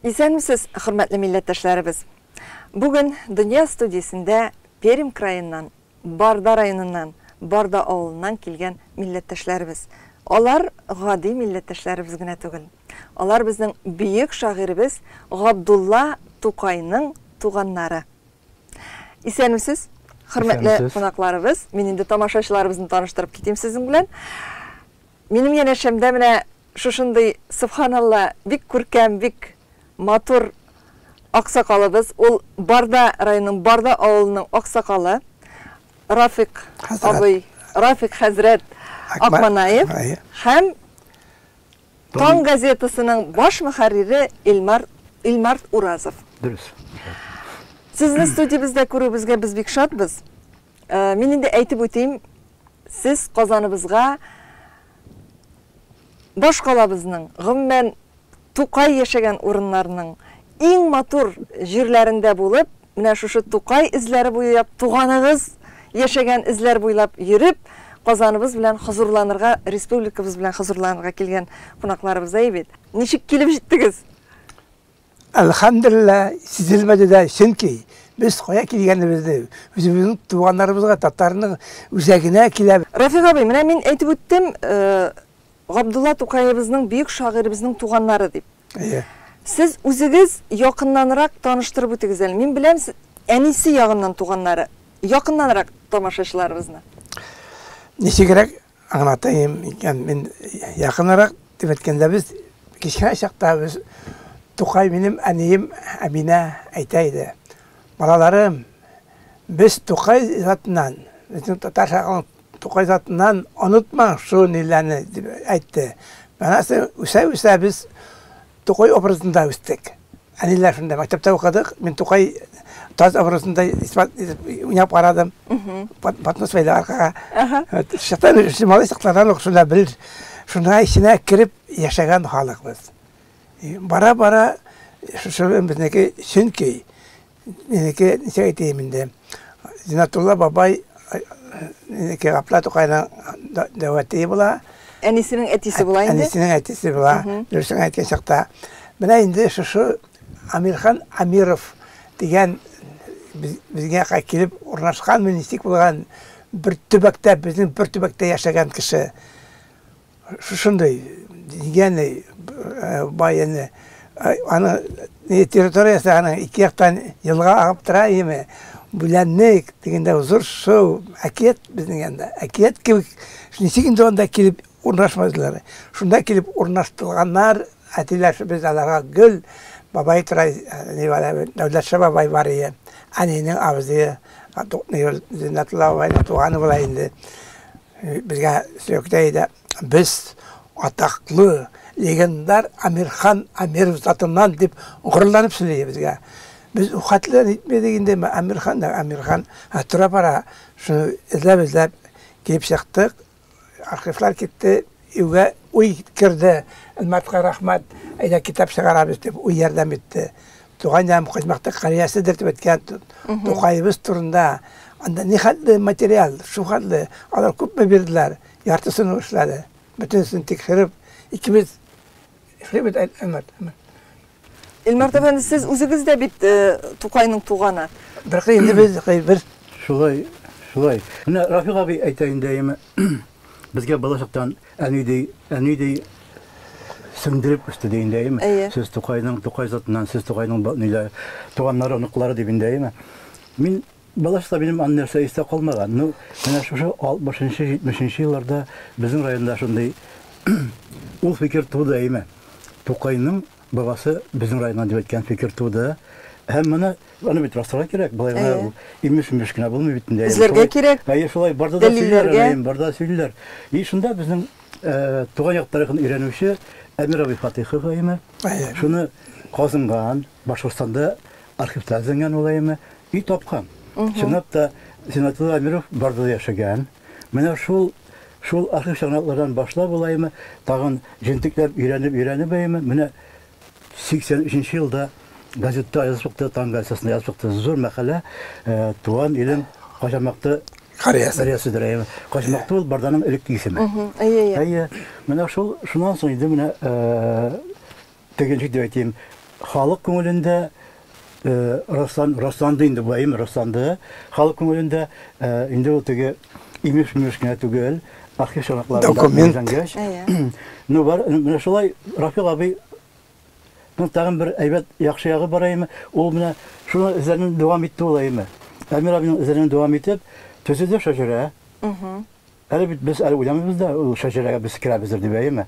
Исәнмесез, хөрмәтле милләттәшләребез. Бүген Дөнья студиясендә Пермь краеннан, Барда районыннан, Барда авылыннан килгән милләттәшләребез. Алар гади милләттәшләребез генә түгел. Алар безнең бөек шагыйребез Габдулла Тукайның туганнары. Исәнмесез, хөрмәтле кунакларыбыз. Мин инде тамашачыларыбызны таныштырып китим сезнең белән. Минем янәшәмдә менә шушындый субханалла бик күркәм, бик матур аксакалыбыз. Ул Барда районының Барда авылының аксакалы Рафик абый, Рафик хәзрәт Акманаев һәм Таң газетасының баш мөхәррире Илмар Уразов. Дөрес. Сезне студиябездә күрүебезгә без бик шатбыз. Мин инде әйтеп үтим, сез Казаныбызга баш калабызның, гомумән Тукай яшәгән урыннарның иң матур җирләрендә булып, менә шушы Тукай эзләре буйлап, туганыгыз яшәгән эзләр буйлап йөреп, Казаныбыз белән хозурланырга, республикабыз белән хозурланырга килгән кунакларыбыз бит. Ничек килеп җиттегез? Elhamdülillah sizilmedi de çünkü biz koya kilgenimizde bizim tuğanlarımızga Tatarının üzerine kileb. Рафик абый, менә мин әйтеп үттем, Габдулла Тукайыбызның бөек шагыйрыбызның туганнары дип. Сез үзегез якыннанрак таныштырып үтегез әле. Мин беләм, әнисе ягыннан туганнары. Якыннанрак тамашачыларыбызны. Ничегрәк аңлатайым икән, мин якынрак дип әйткәндә без кичкә чакта без Тукай benim annem Amine aytaydı. Balalarım, biz Tokay zatından, bizim Tatar şahın Tokay zatından unutma şu nillerini aytdı. Ben aslında üse biz Tokay operasında üsttük. Anneler şunda mektepte okudık. Ben Tokay Taz operasında oynayıp aradım. Patnos veyle arkaya. Şahtan şimali saklardan okusunlar bilir. Şuna içine kirip yaşayan halk biz. Bara şu bizdeki çünkü neke şey diyeyiminde Zinatullah babay neke Gabdullah Tokay'ın daveti bula. Enisinin etisi bula indi. Enisinin etisi bula. Dürüstün etken şakta. Bana indi şu Amirhan Amirov diyen bizge gelip ornaşkan ministik bulan bir tübekte bizim bir tübekte yaşayan kişi. Şunday diyen bayanı ana territoriyası ana iki yaktan yılga ağıp durayım bulannek degende huzur şu akiyet bizning yanında akiyet gibi nechiginde onda kelip o'rnashmadilar shunda kelip o'rnashtirganlar atilar biz alarga gül babay turay davlatcha babay var edi anening avzi Zinatullah babayning tug'ani bo'la endi bizga sökdeydi biz ataklı legendar Amirhan Amirov zatından dip gururlanıp söylüyor bizge. Biz o hatlarını etmediğinde Amirhan hatıra para şunu izlep gelip çıktık. Arşivler gitti. Evge uy kirdi. Elmatka Rahmat ayda kitap çıkarabız dip uy yerden bitti. Tuğanca mukazmakta kariyası dertip etken Tokayımız turunda anda ne hatlı materyal, şu hatlı alar küp mü birdiler. Yartısını uçladı. Bütünsünü tekşirip ikimiz şöyle Elmar. Elmar efendi siz özünüz de bit Tokay'ның туганы. Bir kıyımda biz bir Şulay. Mine Rafik abi aytayın deyimi. Bizge balaşıktan enüydey sındırıp üstü deyin deyimi. Siz Tokay zatından, siz Tokay'ның tuğanları, onukları debin deyimi. Min balaşıkta benim annerse iste kalmagan. Mine şu 60-70 yıllarda bizim rayonda şunday ul fikir tuğdu deyimi. Tokay'ның babası bizim rayondan debetken fikir tuğdu. Hem bana bir rastıra gerek. Balayına ilmiş güne bulmuyor bitin deyim. Bizlerge gerek. Hayır şolay barda da söylüyorlar. Barda söylüyorlar. Şunda bizim tuğayak tarihini öğrenmişi Emir abi Fatih'i deyimi. Şunu Kazımgan, Başkırstan'da arşivler zengen olayımı iyi topkan. Şunap da Zinatullah Amirov barda yaşayan. Mene şul arşiv şanatlardan başlar olayımı tağın jentikler öğrenip eyimi. Mene 83 yılda gazetede yazıptı, Taң gazetesinde yazıptı. Zor makale Tuğan ilim Kaçamak'ta kariyasıdır. Kaçamak'ta ol Barda'nın elektrik ismi. Mene şundan sonra mene tegencik de ettiğim халық көңілінде расланды инде байым расланды. Халық көңілінде инде ол теге имеш кенә түгел, архив шаракларында документ. Ну бар, менә шулай Рафик абый тагын бер әйбәт яхшы ягы бар име. Ул менә шуны эзләрен дәвам итте ул име. Әмир абыйның эзләрен дәвам итеп, төзеде шәҗәрә. Әле бит без әле уйламыйбыз да, ул шәҗәрәгә без кирәбездер дип әйме.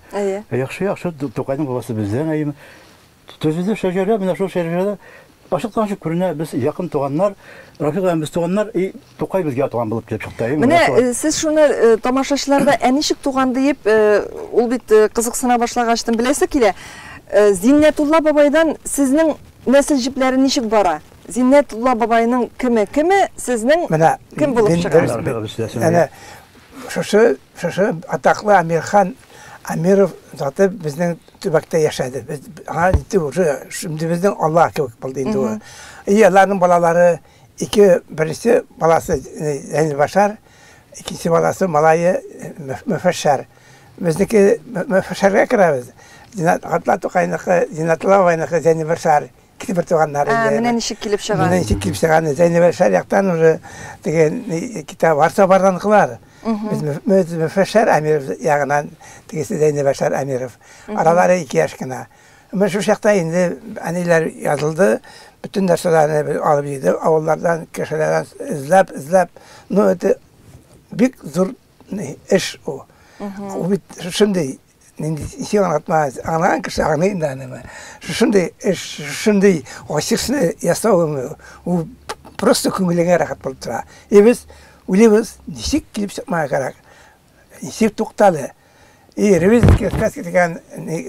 Яхшы Тукайның бабасы бездән әйме. Төзеде шәҗәрә, менә шул шәҗәрәдә ашыктан күренә, без якын туганнар, Рафик абый без туганнар, и Тукай безгә туган булып килеп чыкты. Менә сез шуны тамашачыларда әнишек туган дип, ул бит кызыксына башлагачтан беләсе килә. Зиннәтулла бабайдан сезнең нәсел җипләре ничек бара? Зиннәтулла бабайның кеме, сезнең кем булып чыга? Әнә шушы атаклы Амирхан Амиров заты безнең төбәктә яшәде. Без уже шундый безнең Аллаһ кебек булды инде ул. Аларның балалары берсе баласы Зәйнәл Башар, икенче баласы Малайы Мөфәшшәр. Безнеке Мөфәшшәргә керәбез. Зиннәтулла Тукайныкы, Зиннәтулла бабайныкы Зәйнәл Башар бер туганнар инде. Менә ничек килеп чыга? Менә ничек килеп чыга? Зәйнәл Башар яктан уже дигән китап варса барганлар. Biz Müfeşşer Amirov yağınan tegesi Zeyne Başar Amirov. Araları 2 yaş kına. Ama şu şakta indi aniler yazıldı. Bütün derslerini alıp yedi. Avullardan, köşelerden izlep. No öte büyük zor iş o. O şimdi işi anlatmaz. Anlayan kişi anlayın da anlama. Şimdi o şirsini yasavım. O prosto kümülüne rahat bulup tura. Biz Улебыз ничек килеп чыкмага кирәк. Ничек туктады. Ревизия кескән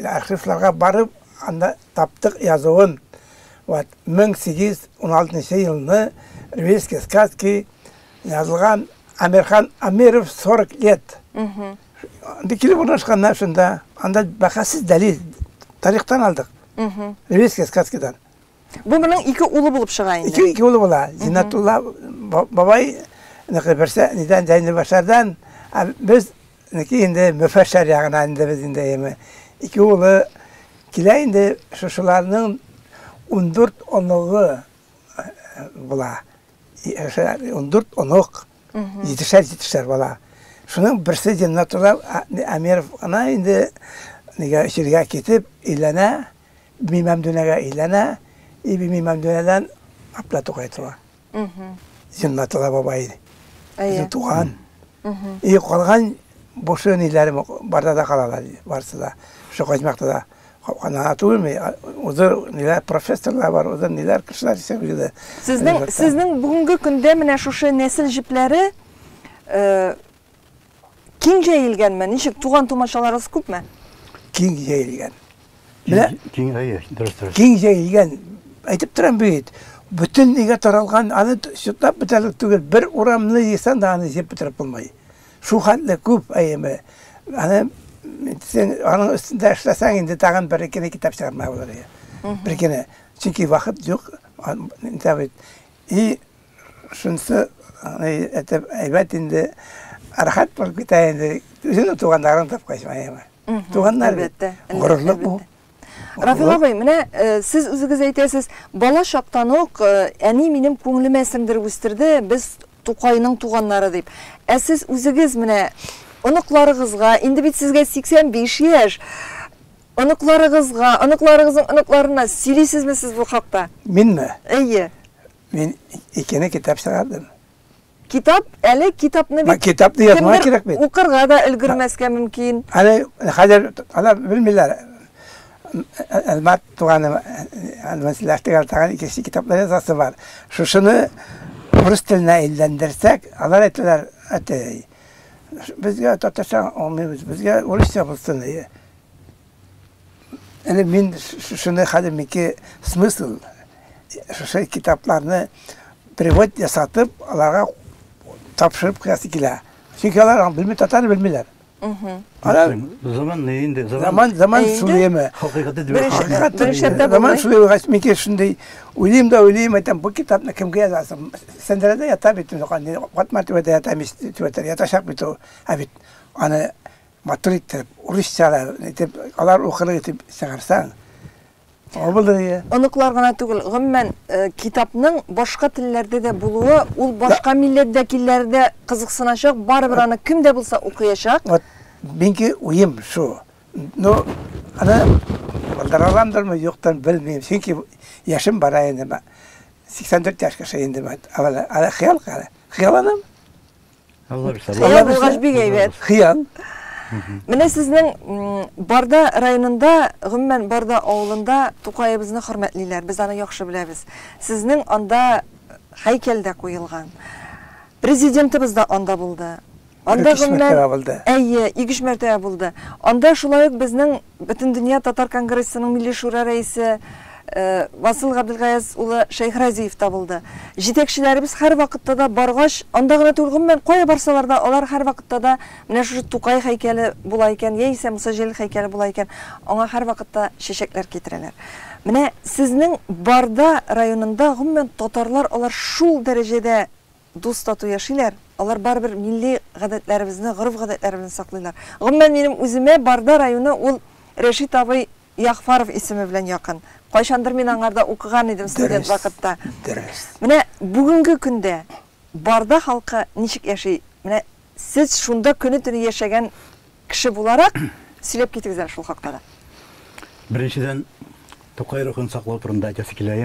архивларга барып, анда таптык язуын. 1816 елны ревизия сказки язылган Амирхан Амиров 40 лет. Анда килеп урнашканнар шунда, анда бакасыз дәлил тарихтан алдык. Ревизия сказкадан. Бу менең 2 улы булып чыга инде. 2 улы була. Зиннәтулла бабай Nəkəbərsə, nidən Zəynəl Başardan biz indi Müfəşşər yağına indi biz indi yemi. 2 oğlu kilə indi şuşularının 14 onuğu bula. 14 onuq. Yetişər bula. Şunun birisi Zəynətullah Amirov ana indi şirgə ketib ilənə, Mimamdünəgə ilənə, Mimamdünədən Aplatı qaytıva. Zəynətullah babaydı. Tuğan. Qalğan boşu neyləri barda da qalalar varsa da. Şu qaçmaqda da. Anlatılır mı? Uzun neler profesörler var, uzun neler kişiler ise. Sizin bugünkü gündə mənə şuşu nəsil jipləri keng jayilgan mı? Nişik tuğan tumaşalarınız küp mü? Keng jayilgan. Keng jayilgan. Aytıp duran büyüt. Bütün nege taralgan, anı şutlap bitelik tügül, bir uramlı yesen de anı jep bitirip bulmayı. Şu halde küp ayımı. Sen onun üstünde işlesen indi tağın bir ikine kitap çıkarmaya olur ya. Bir ikine. Çünkü vakit yok. Tabii. İyi şunsu evet indi arahat bol kitayindi. Üzünü tuğanların tapkaşmaya mı? Tuğanlar gururluk bu. Рафик абай, менә сез үзегез әйтәсез, бала чактан ук әни минем күңелемә сеңдереп үстерде, без Тукайның туганнары дип. Ә сез үзегез менә оныкларыгызга, инде бит сезгә 85 яшь, оныкларыгызның оныкларына сөйлисезме сез бу хакта? Минме? Әйе. Мен икене китап чыгардым. Китап, әле китапны бит. Китапны язмага кирәк бит. Укырга да өлгермәскә мөмкин. Әле хәзер алар белмиләр. Elmat tuğanı almasılaştığı tağın ikisi kitapları yazısı var. Şunu Rus diline illendirsek, Allah ettiler, bizge Tatarcan olmuyoruz, bizge Rusça bulsun diye. Yani min şunu hadim ki smysl, şu kitaplarını prevod yasatıp, Allah'a tapşırıp kıyası kila. Çünkü Allah bilmiyor, Tatar bilmiyorlar. Zaman neyindi? Zaman süleyeme. Hakikati zaman süleyeme kaçmak şimdi uyuyayım etem bu kitap ne kim yazasın? Sendelerde yatar bitti sokan. Matematikte yatar mı? Yatacak bitti. Evet. Ana maturit Rusçalar alar okulu etip çıkarsan Абылды. Оныклар гына түгел, гомумән китапның башка телләрдә дә булуы, ул башка милләт вәкилләрдә кызыксыначак, барыбер аны кем дә булса укыячак. Вот benki uyum şu. No ana baldıralandırmı yoktan bilmeyeyim. Çünkü yaşım var ayında ben. 84 yaşka şeyinde ben. Ala xiyal kala. Xiyal anam. Allah bilsin. Xiyal bulgaç bir gayret. Xiyal. Менә сезнең Барда районында, гомумән Барда авылында Тукайыбызны хөрмәтлиләр. Без аны яхшы беләбез. Сезнең анда һәйкәл дә куелган. Президентыбыз да анда булды. Анда гомумән әйе, 2 мәртәбә булды. Анда шулай ук безнең Бөтен дөнья татар конгрессының милли шура рәисе Васыл Габделгаез улы Шәйхразиев та булды. Җитәкчеләребез һәр вакытта да баргач, анда гына түгел, гомумән кая барсалар да, алар һәр вакытта да менә шушы Тукай һәйкәле була икән, яисә Муса Җәлил һәйкәле була икән, аңа һәр вакытта чәчәкләр китерәләр. Менә сезнең Барда районында гомумән татарлар алар шул дәрәҗәдә дус тату яшиләр. Алар барыбер милли гадәтләребезне, гореф-гадәтләребезне саклыйлар. Гомумән минем үземә Барда районы ул Рәшит абый Яхфаров исеме белән якын. Кайчандыр мин аңарда укыган идем студент вакытта. Менә бүгенге көндә Барда халкы ничек яши? Менә сез шунда көне-төне яшәгән кеше буларак сөйләп китегез әле шул хакта да. Беренчедән Тукай рухын саклау турында әйтәсе килә.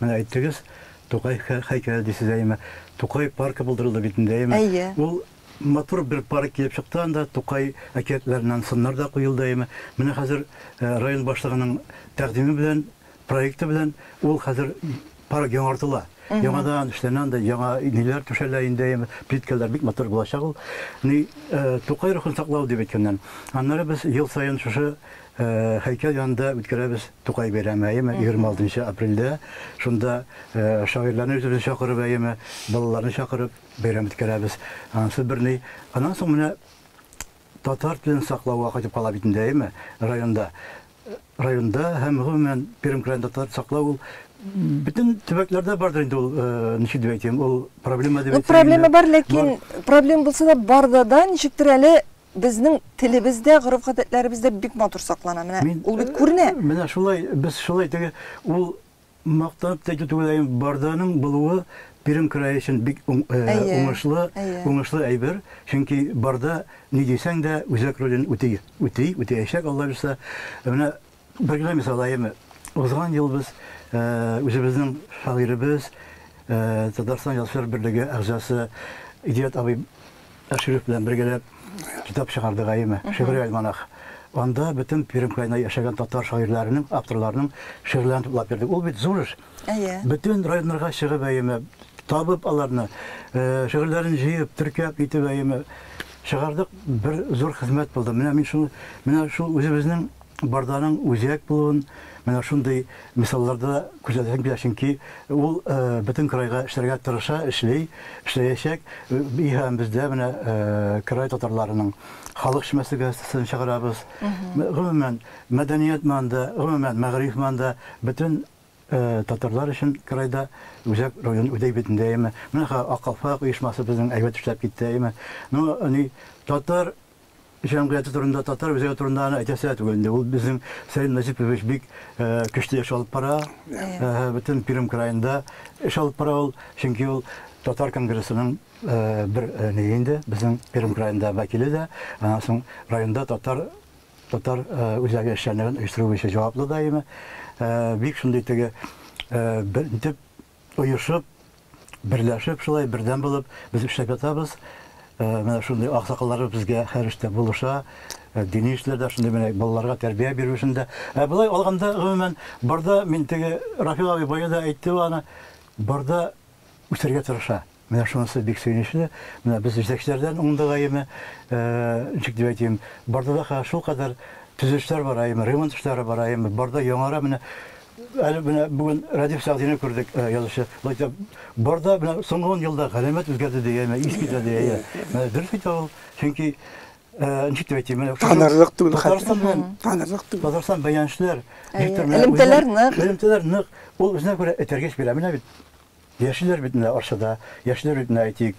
Менә әйттегез, Тукай һәйкәле дисез әйме. Тукай паркы булдырылды битендә әйме. Ул матур бер парк килеп чыккан да, Тукай әкиятләреннән сыннар да куелды әйме. Менә хәзер район башлыгының тәкъдиме белән, проекты белән ул хәзер парк яңартыла. Яңадан эшләнән дә яңа ниләр төшәлә инде әйме. Плиткалар бик матур булачак ул. Тукай рухын саклау дип әйткәннән. Аннары без ел сайын шушы һәйкәл янында үткәрәбез Тукай бәйрәме әйме 26 апрельдә. Шунда шагыйрьләрне үзебез чакырып әйме, балаларны чакырып бәйрәм үткәрәбез. Ансы берни. Аннан соң менә татар телен саклауга кайтып кала бит инде әйме районда. Районда һәм гомумән Пермь краенда татар саклау бөтен төбәкләрдә бардыр инде ул, ничек дип әйтим, ул проблема дип әйтим. Проблема бар, ләкин проблема булса да Бардада ничектер әле безнең телебездә, гореф-гадәтләребездә бик матур саклана. Менә ул бит күренә. Менә шулай, без шулай теге ул мактанып тәҗә түгел, Барданың булуы Пермь крае өчен бик уңышлы әйбер. Чөнки Барда ни дисәң дә үзәк ролен үтәячәк, Алла билсә. Менә бер мисал әйме. Узган ел без үзебезнең шагыйребез, Татарстан Язучылар берлеге әгъзасы Идият абый Әширов белән бергәләп китап чыгардык әйме, шигъри альманах. Анда бөтен Пермь краенда яшәгән татар шагыйрьләренең, авторларның шигырьләрен туплап бирдек. Ул бит зур эш. Бөтен районнарга чыгып әйме, табып аларны, шигырьләрен җыеп, төркәп итеп әйме чыгардык. Бер зур хезмәт булды. Менә шул үзебезнең Барданың үзәк булуын, менә шундый мисалларда күрсәтәм килә, чөнки ул бөтен крайга эшләргә тырыша, эшләячәк. Һәм бездә менә край татарларының халык шимәсе газетасын чыгарабыз. Гомумән мәдәният манда, гомумән мәгъриф манда бөтен татарлар өчен крайда үзәк район үтәй битендә әйме. Менә Акалфак оешмасы безнең әйбәт эшләп китте әйме. Татар җәмгыяте турында, татар үзәге турында әйтәсе түгел. Ул безнең Сәлим Назипович бик көчле эш алып бара. Бөтен Пермь краенда эш алып бара ул, чөнки ул татар конгрессының бер нигендә безнең Пермь краенда вәкиле дә, аннан соң районда татар үзәге эшләрен оештыру өчен җаваплы да әйме. Бик шундый теге бер оешып, берләшеп, шулай бердәм булып без эшләп ятабыз. Менә шундый аксакаллар безгә һәр эштә булыша, дини эшләрдә шундый менә балаларга тәрбия бирү өчен. Булай алганда гомумән Барда мин теге Рафил абый баяда әйтте, аны Барда үсәргә тырыша. Менә шунысы бик сөйнечле. Менә без җитәкчеләрдән уңдык әйме, ничек дип әйтим, Бардада шул кадәр төзешләр бар әйме, ремонт эшләре бар әйме. Барда яңара менә әле менә бүген Радиф Сәгъдине күрдек, язучы. Барда менә соңгы елда галәмәт үзгәрде дигән, искиде дигән. Менә дөрес әйтә ул. Чөнки ничек дип әйтим, менә танырлык түгел, Татарстан баянчылар, элемтәләр нык. Ул үзенә күрә этәргәч бирә. Менә бит Яшилер бит менә Арчада, яшилер бит менә әйтик,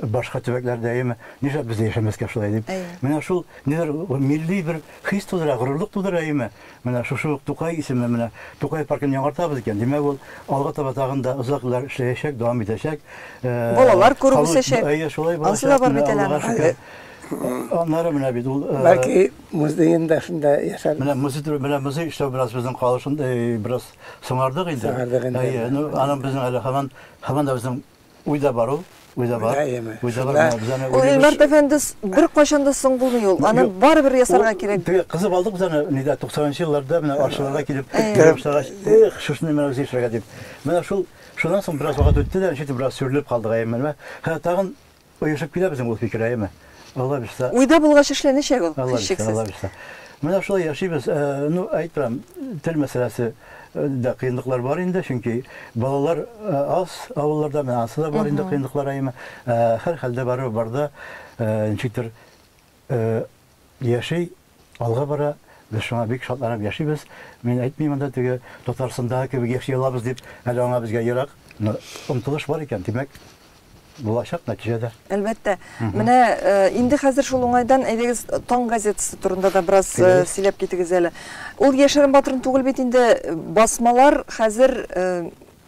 башка төбәкләрдә әйме, нишләп без яшәмәскә шулай дип. Менә шул нидер милли бер хис тудыра, горурлык тудыра әйме. Менә шушы Тукай исеме менә Тукай паркын яңартабыз икән. Димәк ул алга таба тагында озак еллар эшләячәк, дәвам итәчәк. Балалар күреп үсәчәк. Әйе, шулай булачак. Асылы бар бит әле. Аннары менә бит ул Belki muzeyinde şunda yaşar. Менә музей эшләү бераз безнең калышында бераз соңардык инде. Соңардык инде. Әйе, аның безнең әле һаман да безнең уйда бар ул. Уйда бар. Уйда бар. Ул Илмар Әфәндис бер кашанда соң булмый ул. Аны барыбер ясарга кирәк. Кызып алдык без аны нидә 90-нчы елларда менә Арчаларга килеп башлагач, шушны менә үзе эшләргә дип. Менә шуннан соң бераз вакыт үтте дә, шите бераз сүрелеп калдык әйме. Тагын оешып килә безнең ул фикер әйме. Allah bilsə. Уйда булгач эшләнәчәк ул. Allah bilsə. Менә шулай яшибез. Ну, әйтәм, тел мәсьәләсе дә кыенлыклар бар инде, чөнки балалар аз, авылларда менә асы да бар инде кыенлыклар әйме. Һәр хәлдә барда, ничектер яши, алга бара, без шуңа бик шатланып яшибез. Мин әйтмим анда теге Татарстанда кебек яши алабыз дип, әле аңа безгә ерак, омтылыш бар икән, димәк. Булачак нәтиҗәдә. Әлбәттә. Менә инде хәзер шул уңайдан әйдәгез Таң газетасы турында да бераз сөйләп китегез әле. Ул Яшерен Батырын түгел бит инде басмалар хәзер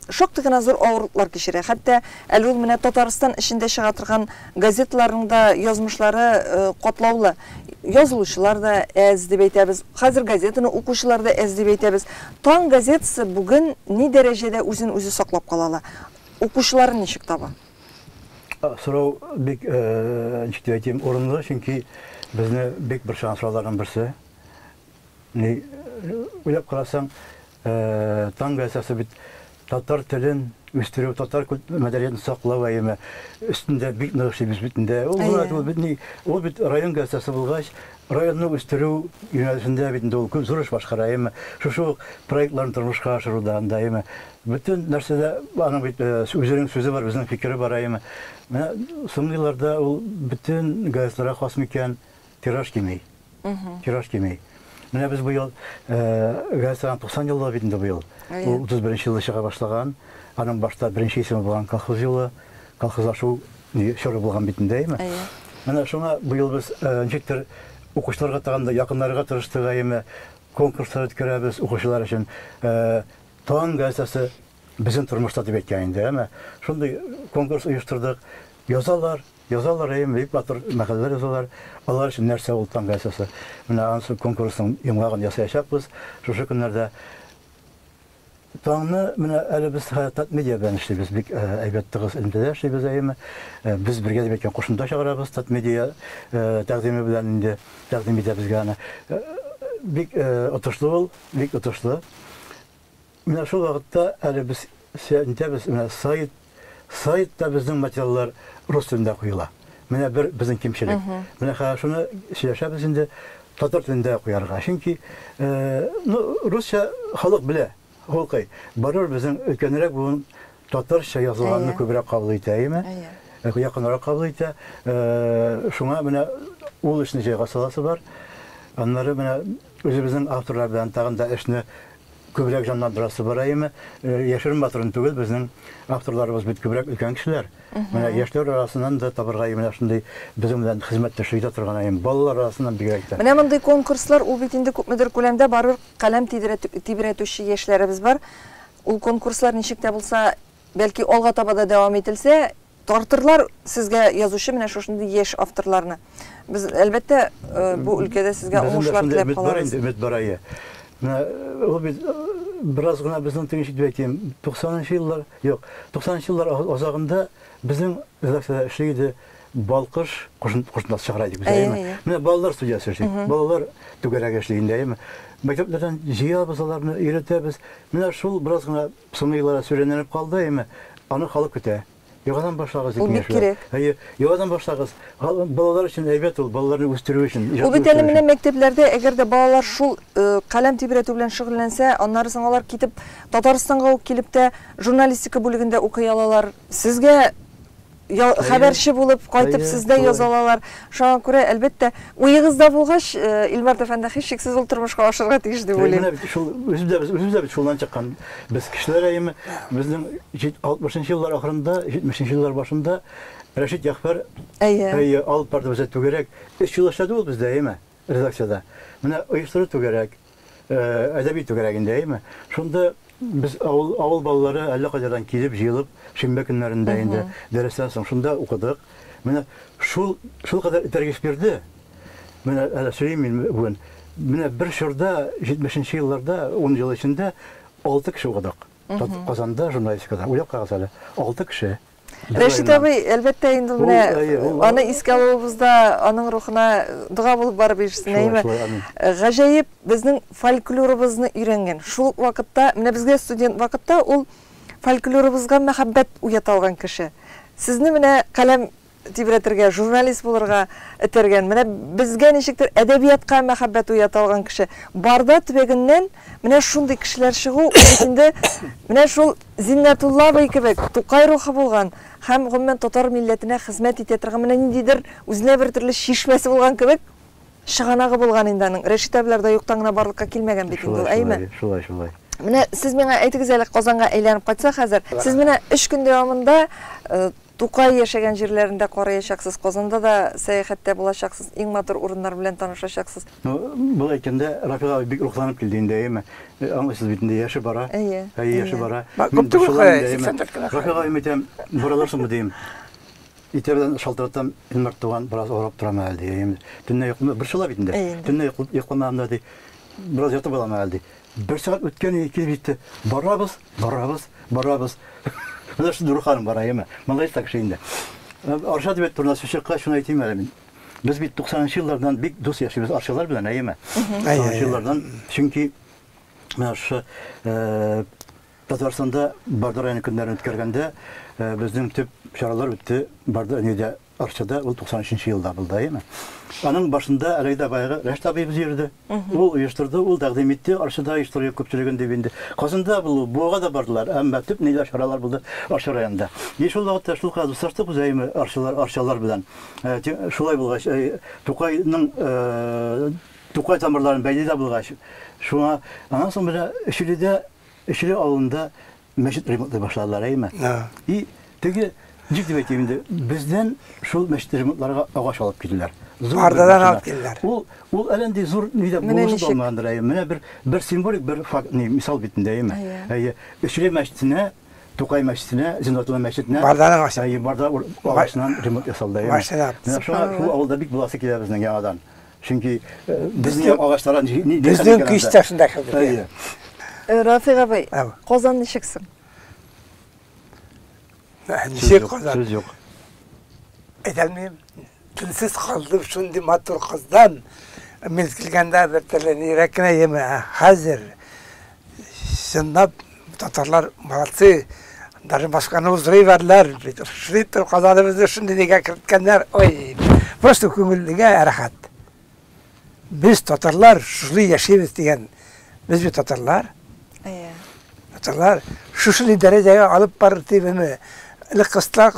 шактый гына зур авырлыклар кичерә. Хәтта әле ул менә Татарстан эчендә чыга торган газетларның да язмышлары катлаулы. Язылучылар да әз дип әйтәбез. Хәзер газетаны укучылар да әз дип әйтәбез. Таң газетасы бүген ни дәрәҗәдә үзен үзе саклап кала? Укучыларын ничек таба? Сорау бик ничек дип әйтим, урынлы, чөнки безне бик бер шанслардан берсе. Ни уйлап карасаң, Таң газетасы бит татар телен үстерү, татар мәдәниятен саклау әйме өстендә бик нык эшлибез бит инде. Ул бит район газетасы булгач, районны үстерү юнәлешендә бит инде ул күп зур эш башкара әйме. Шушы проектларны тормышка ашыруда анда әйме. Bütün нәрсәдә аның бит үзенең сүзе бар, безнең фикере бар әйме. Менә соңгы елларда ул bütün газетларга хас микән тираж кимей. Тираж кимей. Менә без бу ел газетадан 90 елда бит инде бу ел. Ул 31 елда чыга башлаган. Аның башта беренче исеме булган колхоз елы, колхозлашу шөрә булган бит инде әйме. Менә шуңа бу ел без ничектер укучыларга тагында якыннарга тырыштык әйме. Конкурслар үткәрәбез укучылар өчен. Таң газетасы безнең тормышта дип әйткән инде, әмма шундый конкурс оештырдык. Язалар әйме, бик батыр мәкаләләр язалар. Алар өчен нәрсә ул Таң газетасы? Менә ансы конкурсның яңагын ясаячакбыз. Шушы көннәрдә Таңны менә әле без Хаят медиа белән эшлибез, бик әйбәт тыгыз элемтәдә эшлибез әйме. Без бергә дип әйткән кушымта чыгарабыз Тат медиа тәкъдиме белән инде тәкъдим итә безгә аны. Бик отышлы ул, бик отышлы. Менә шул вакытта әле без сәнтәбез менә сайтта безнең материаллар рус телендә куела. Менә бер безнең кимчелек. Менә шуны сөйләшәбез инде татар телендә куярга. Чөнки русча халык белә. Холкай, барыр безнең өлкәнрәк булган татарча язылганны күбрәк кабул итә, әйме? Якынрак кабул итә. Шуңа менә ул эшне җайга саласы бар. Аннары менә үзебезнең авторлар белән тагын да эшне күбрәк җанландырасы бар, әйме? Яшерен Батырын түгел, безнең авторларыбыз бит күбрәк өлкән кешеләр. Менә яшьләр арасыннан да табырга менә шундый безнең белән хезмәттәшлек итә торган әйме. Балалар арасыннан бигрәк тә. Менә мондый конкурслар ул бит инде күпмедер күләмдә барыр каләм тибрәтүче яшьләребез бар. Ул конкурслар ничек тә булса, бәлки алга таба да дәвам ителсә, тартырлар сезгә язучы менә шушындый яшь авторларны. Без әлбәттә бу өлкәдә сезгә уңышлар теләп калабыз. Үмет бар әйе. Ул бит бераз гына безнең тегенче дип әйтим, 90-нчы еллар, юк, 90-нчы еллар азагында безнең редакциядә эшләде Балкыш кушымтасы чыгара идек без әйме. Менә балалар студиясе эшли. Балалар түгәрәк эшли инде әйме. Мәктәпләрдән җыябыз аларны, өйрәтәбез. Менә шул бераз гына соңгы елларда сөйләнеп калды әйме. Аны халык көтә. Яңадан башлагыз икән. Әйе, яңадан башлагыз. Балалар өчен әйбәт ул, балаларны үстерү өчен. Ул бит әле менә мәктәпләрдә әгәр дә балалар шул каләм тибрәтү белән шөгыльләнсә, аннары соң алар китеп Татарстанга ук килеп тә журналистика бүлегендә укый алалар. Сезгә хәбәрче булып кайтып сездә язалалар. Шуңа күрә әлбәттә уегызда булгач Илмар әфәнде һичшиксез ул тормышка ашырга тиеш дип уйлыйм. Менә шул үзебездә бит шулдан чыккан. Без кешеләр әйме безнең 60 еллар ахырында, 70 еллар башында Рәшит Яхпар алып барды безгә түгәрәк. 3 ел эшләде ул бездә әйме редакциядә. Менә оештыру түгәрәк, әдәби түгәрәк инде әйме. Шунда biz avul balları әллә кайдан килеп җыелып шимбә көннәрендә инде дәресләр соң шунда укыдык. Менә шул кадәр тәргиш бирде. Менә әле сөйлим бүген. Менә бер шурда 70 елларда 10 ел эчендә 6 кеше укыдык. Казанда журналистикада. Уйлап карагыз әле. 6 кеше. Рәшит абый, әлбәттә инде менә аны искә алуыбызда аның рухына дуга булып барып ишсен, әйме. Гаҗәеп безнең фольклорыбызны өйрәнгән. Шул вакытта, менә безгә студент вакытта ул фольклорыбызга мәхәббәт уята алган кеше. Сезне менә каләм тибрәтергә, журналист булырга этәргән. Менә безгә ничектер әдәбиятка мәхәббәт уята алган кеше. Барда төбәгеннән менә шундый кешеләр чыгу, инде менә шул Зиннәтулла абый кебек Тукай рухы булган һәм гомумән татар милләтенә хезмәт итә торган менә ниндидер үзенә бер төрле шишмәсе булган кебек шыганагы булган инде аның. Рәшит әбләрдә юктан гына барлыкка килмәгән бит инде, әйме? Шулай. Менә сез миңа әйтегез әле Казанга әйләнеп кайтса хәзер. Сез менә 3 көн дәвамында Тукай яшәгән җирләрендә караячаксыз, Казанда да сәяхәттә булачаксыз, иң матур урыннар белән танышачаксыз. Бу әйткәндә Рафига бик рухланып килде инде, әйме. Аңлыйсыз бит инде яше бара. Яше бара. Рафига әйтәм, бараларсыңмы дим. Итәрдән шалтыратам, Илмар туган бераз орап торам әле, әйме. Төнне йокламый, бер шулай бит инде. Төнне йокламаганда ди, бераз ятып алам әле. Бер сәгать үткән килеп җитте. Барабыз. Менә шундый руханым бар, әйме. Монда так шундый. Аршад бит турында сөйләшкә шуны әйтим әле мин. Без бит 90 еллардан бик дус яшибез аршалар белән, әйме. 90 еллардан, чөнки менә шу Татарстанда Бардар районы көннәрен үткәргәндә безнең төп чаралар үтте. Бардар районында Арчада ул 93 елда булды, әйме. Аның башында әлегә баягы Рәшит абый без йөрде. Ул оештырды, ул тәкъдим итте, Арчада оештыру күпчелеген дип инде. Казанда буга да бардылар, әмма төп нидә чаралар булды Арча районында. Шул вакытта шул кадәр дуслаштык без әйме арчалар белән. Шулай булгач, Тукай тамырларын бәйледә булгач, шуңа аннан соң менә Эшли авылында мәчет ремонтлый башладылар, әйме. И теге җитеп әйтәм, бездән шул мәчет ремонтларга агач алып килделәр. Бардадан алып килделәр. Ул әлендә зур нидә булыш булмагандыр, әйме. Менә бер символик бер факт, мисал битендә, әйме. Эшли мәчетенә, Тукай мәчетенә, Зиннәтулла мәчетенә Бардадан агач. Барда агачнан ремонт ясалды, әйме. Менә шул авылда бик буласы килә безнең яңадан. Чөнки безнең агачлардан безнең кышташында килде. Рафиг абый, Казан ничексең? Ничек Казан? Сүз юк. Әйтәлмим, тынсыз калдым шундый матур кыздан. Мен килгәндә бер төрле нирәкенә еме. Хәзер шундап татарлар молодцы. Даже башканы узрый барлар. Шрит Казаныбызны шундый нигә керткәннәр. Ой, просто күңелгә рәхәт. Без татарлар шулай яшибез дигән. Без бит татарлар. Татарлар шушылы дәрәҗәгә алып барып дибеме? Иле кыстлар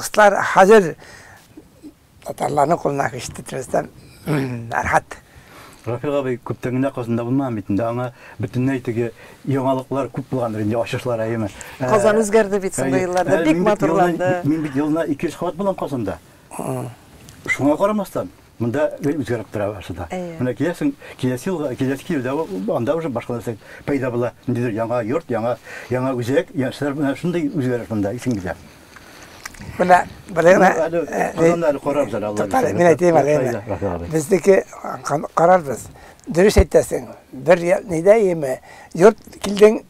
хәзер татарларның кулына кичте трестән рәхәт. Рафиг абый күптән генә Казанда булмаган бит инде, аңа бөтенләй теге яңалыклар күп булгандыр инде, ачышлар, әйме. Казан үзгәрде бит шундый елларда, бик матурланды. Мин бит елына 2 кабат булам Казанда. Шуңа карамастан монда үзгәреп тора башлады. Менә киләсе елда анда уже башка нәрсә пайда була. Ниндидер яңа йорт, яңа үзәк, яшьләр менә шундый үзгәреш монда исеңгезә. Менә Казанда карар зала Алла. Мен әйтәм әле. Безнеке карарбыз. Дөрес әйтәсең. Бер нидә еме? Йорт килдең,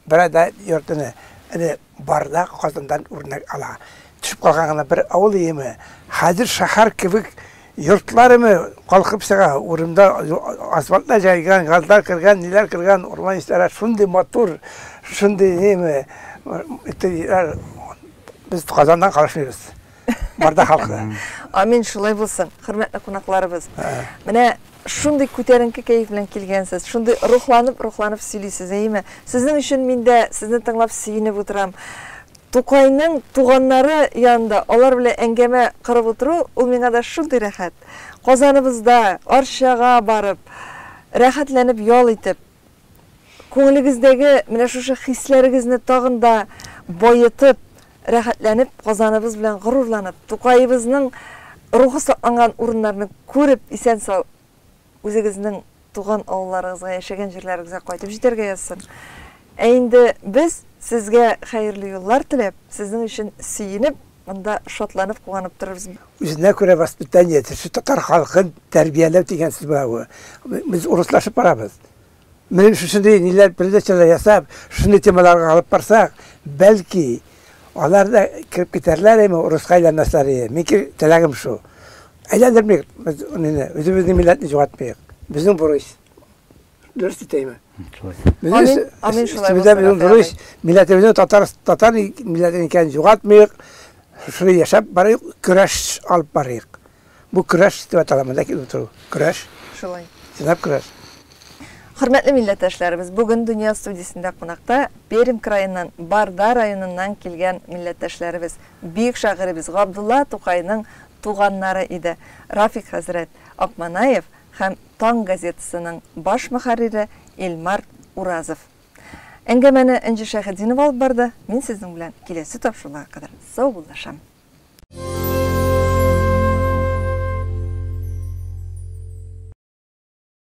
берәдә йортны барда Казандан үрнәк ала. Төшеп калган бер авыл еме. Хәзер шәһәр кебек йортларымы калкып чыга, урында асфальтта җайган, газлар кергән, ниләр кергән, урман исләре шундый матур, шундый неме, без Казандан карашмыйбыз. Барда халкы. Амин, шулай булсын. Хөрмәтле кунакларыбыз. Менә шундый күтәренке кәеф белән килгәнсез, шундый рухланып сөйлисез, әйме? Сезнең өчен мин дә сезне тыңлап сөенеп утырам. Тукайның туганнары янында алар белән әңгәмә кырып утыру, ул миңа да шундый рәхәт. Казаныбызда Арчага барып, рәхәтләнеп ял итеп, күңелегездәге менә шушы хисләрегезне тагын да байытып, рәхәтләнеп, Казаныбыз белән горурланып, Тукайыбызның рухы сакланган урыннарны күреп, исән-сау үзегезнең туган авылларыгызга, яшәгән җирләрегезгә кайтып җитәргә язсын. Ә инде без сезгә хәерле юллар теләп, сезнең өчен сөенеп, монда шатланып, куанып торырбыз. Үзенә күрә воспитание, шу татар халкын тәрбияләү дигән сүз бар. Без урыслашып барабыз. Менә шушындый ниләр передачалар ясап, шундый темаларга алып барсак, бәлки алар да кирип китәрләр име урыска әйләнмәсләр. Минки теләгем шу. Әйләндермик, без үзебезнең милләтне югатмыйк. Безнең бурыч. Дөрес әйтәме? Амин шулай булсын. Милләтебезнең татар милләтен икән югатмыйк. Шуны яшәп барыйк, көрәш алып барыйк. Бу көрәш дип аталамы, ләкин көрәш. Шулай. Синап көрәш. Хөрмәтле милләттәшләребез, бүген Дөнья студиясендә кунакта Пермь краеннан, Барда районыннан килгән милләттәшләребез, бик шагыйребез Габдулла Тукайның туганнары иде. Рафик хәзрәт Акманаев һәм Таң газетасының баш мөхәррире Илмар Уразов. Әңгәмәне Энҗе Шәһидинова алып барды. Мин сезнең белән киләсе тапшыруларга кадәр сау булышам.